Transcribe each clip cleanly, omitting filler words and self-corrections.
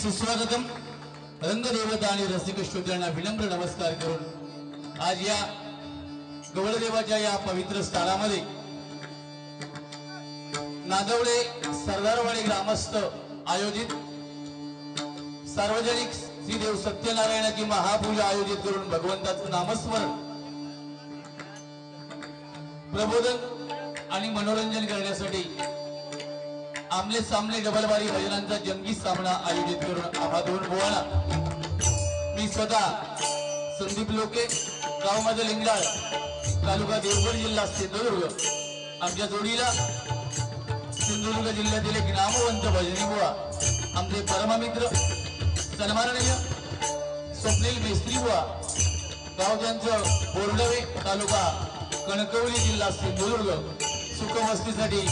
सुस्वागतम रंगदेवता आणि रसिक श्रोत्यांना विनम्र नमस्कार करून आज या गवळदेवाच्या या पवित्र स्थळामध्ये नादवडे सरदारवाडी ग्रामस्थ आयोजित सार्वजनिक श्री देव सत्यनारायणाची महापूजा आयोजित करून भगवंताचं नामस्मरण प्रबोधन आणि मनोरंजन करण्यासाठी आमले सामने डबलबारी भजनांचा जंगी सामना आयोजित करून आम्हा दोन बोवाला मी स्वतः संदीप लोके गाव माझं लिंगाळ तालुका देवगड जिल्हा सिंधुदुर्ग आमच्या जोडीला सिंधुदुर्ग जिल्ह्यातील एक नामवंत भजनी बुवा आमचे परममित्र सन्माननीय स्वप्नील मेस्त्री बुवा गाव त्यांचं बोर्डवे तालुका कणकवली जिल्हा सिंधुदुर्ग सुखमस्तीसाठी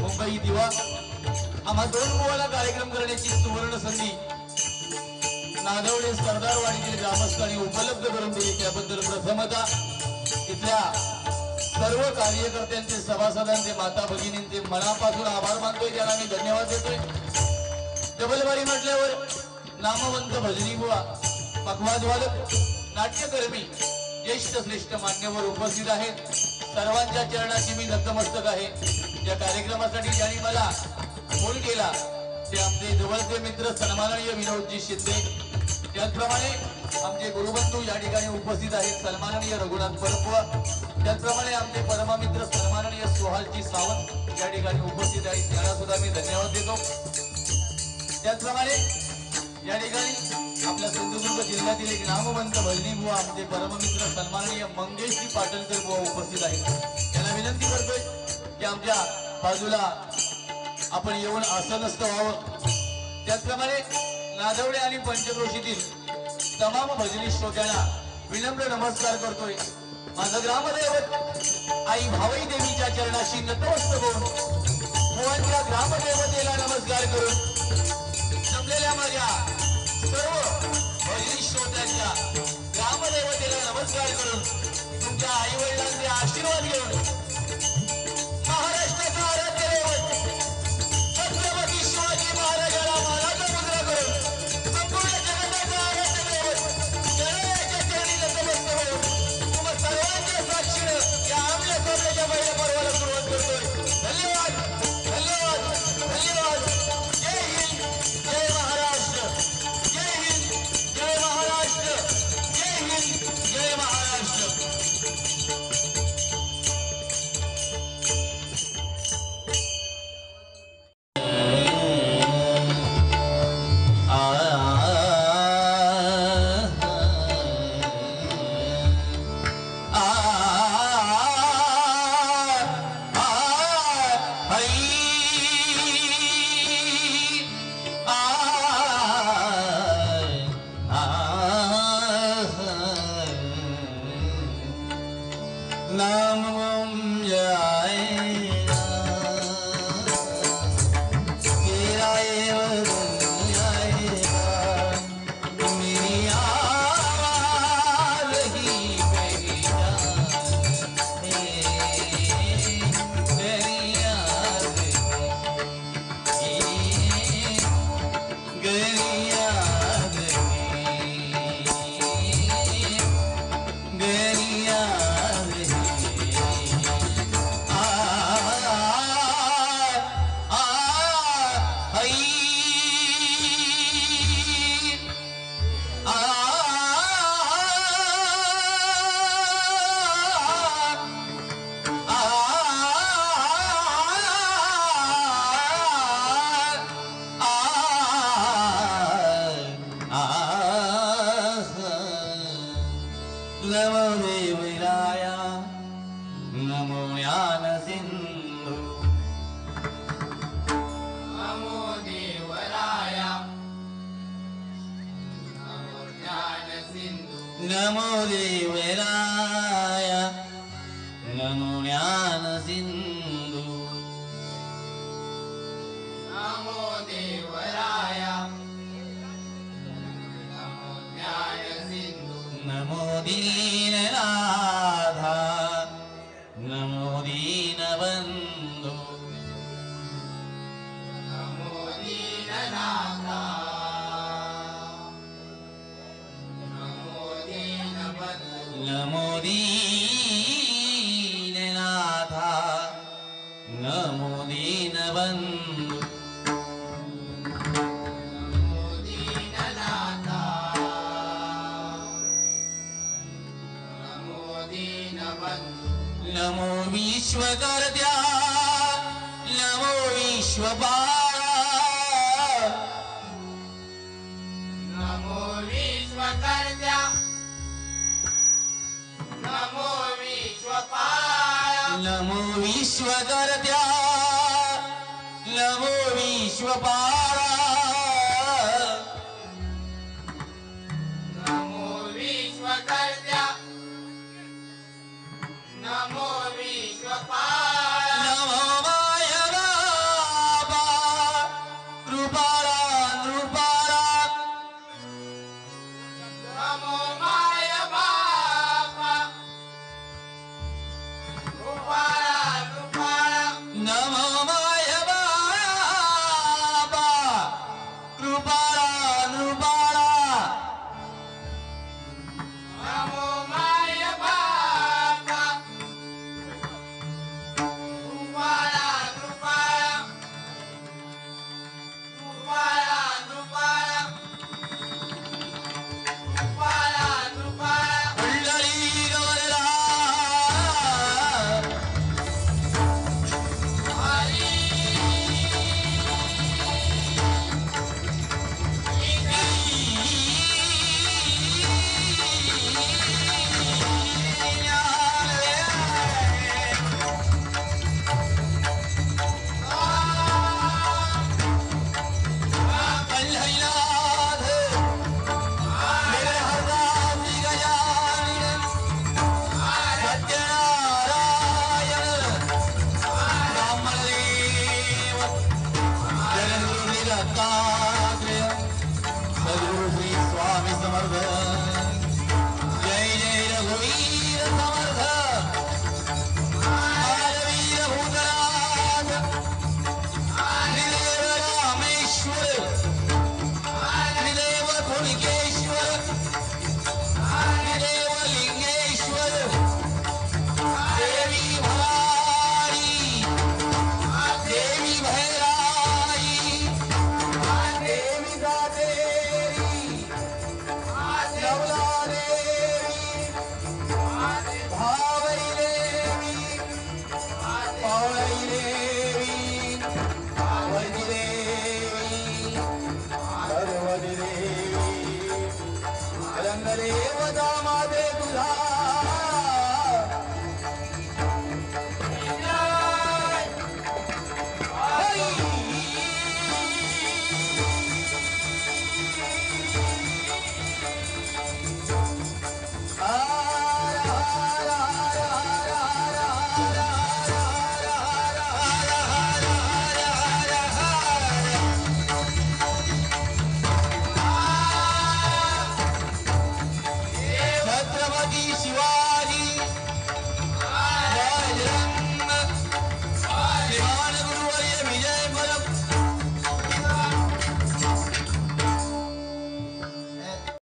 मुंबई दिवा आम्हा दोन बुवाला कार्यक्रम करण्याची सुवर्ण संधी नादवडे सरदारवाडीतील ग्रामस्थांनी उपलब्ध करून दिली त्याबद्दल प्रथमतः इथल्या सर्व कार्यकर्त्यांचे सभासदांचे माता भगिनींचे मनापासून आभार मानतोय त्यांना मी धन्यवाद देतोय। डबलबारी म्हटल्यावर नामवंत भजनी बुवा पखवाजवादक नाट्यकर्मी ज्येष्ठ श्रेष्ठ मान्यवर उपस्थित आहेत सर्वांच्या चरणाशी मी नतमस्तक आहे। या कार्यक्रमासाठी ज्यांनी मला फोन केला ते आमचे जवळचे मित्र सन्माननीय विनोदजी शिंदे त्याचप्रमाणे आमचे गुरुबंधू या ठिकाणी उपस्थित आहेत सन्माननीय रघुनाथ परपुआ त्याचप्रमाणे आमचे परममित्र सन्माननीय सोहालजी सावंत या ठिकाणी उपस्थित आहेत त्यांना सुद्धा मी धन्यवाद देतो। त्याचप्रमाणे या ठिकाणी आपल्या सिंधुदुर्ग जिल्ह्यातील एक नामवंत भजनी बुवा आमचे परममित्र सन्माननीय मंगेशजी पाटणकर बुवा उपस्थित आहेत त्यांना विनंती करतोय की आमच्या बाजूला आपण येऊन आसनस्थ व्हावं। त्याचप्रमाणे नादवडे आणि पंचक्रोशीतील तमाम भजनी श्रोत्यांना विनम्र नमस्कार करतोय। माझं ग्रामदैवत आई भावई देवीच्या चरणाशी नतमस्तक होऊन बुवांच्या ग्रामदेवतेला नमस्कार करून जमलेल्या माझ्या सर्व भजनी श्रोत्यांच्या ग्रामदेवतेला नमस्कार करून तुमच्या आई वडिलांचे आशीर्वाद घेऊन महाराष्ट्राचा आराध्य दैवत छत्रपती शिवाजी महाराजांना मानाचा मुद्रा करून संपूर्ण जगताचा आराध्य दैवत गणरायाच्या चरणी नतमस्तक होऊन तुम्हा सर्वांच्या साक्षीनं या आमल्या सामन्याच्या पहिल्या पर्वाला सुरुवात करतोय। धन्यवाद धन्यवाद धन्यवाद। जय हिंद जय महाराष्ट्र जय हिंद जय महाराष्ट्र जय हिंद जय महाराष्ट्र। नमो देवराय नमो ज्ञान सिंधु नमो देवराय नमो ज्ञान सिंधु नमो दीननाथा नमो दीनबंधु नमो दीननाथा नमो दीननाथा नमो दीनबंधु नमो दीननाथा नमो दीनबंधु नमो विश्वकर्त्या नमो विश्वपाला नमो विश्वकर्त्या नमो विश्वपाला नमो विश्वकर्त्या नमो विश्वपाला नमो विश्वकर्त्या नमो विश्वपाला नमो माया बाबा कृपाला नृपाला नमो माया बाबा कृपाला नृपाला नमो माया बाबा कृपाला नृपाला नमो माया बाबा कृपाला नृपाला कृपाला नृपाला कृपाला नृपाला पुंडलीकवरदा हरी कल्हैनाथ मेरे हरदास गजानन सत्यनारायण ब्राह्मणदेव जगद्गुरु दत्तात्रेय सद्गुरु श्री स्वामी समर्थ जय जय रघुवीर समर्थ बालवीर भूतनाथ हरिदेव रामेश्वर हरिदेव कुणिकेश्वर हरिदेव लिंगेश्वर देवी भवानी देवी भैराई देवी दादेवी नवला देवी भावई देवी पावई देवी वरदी देवी भगवती देवी रंगदेव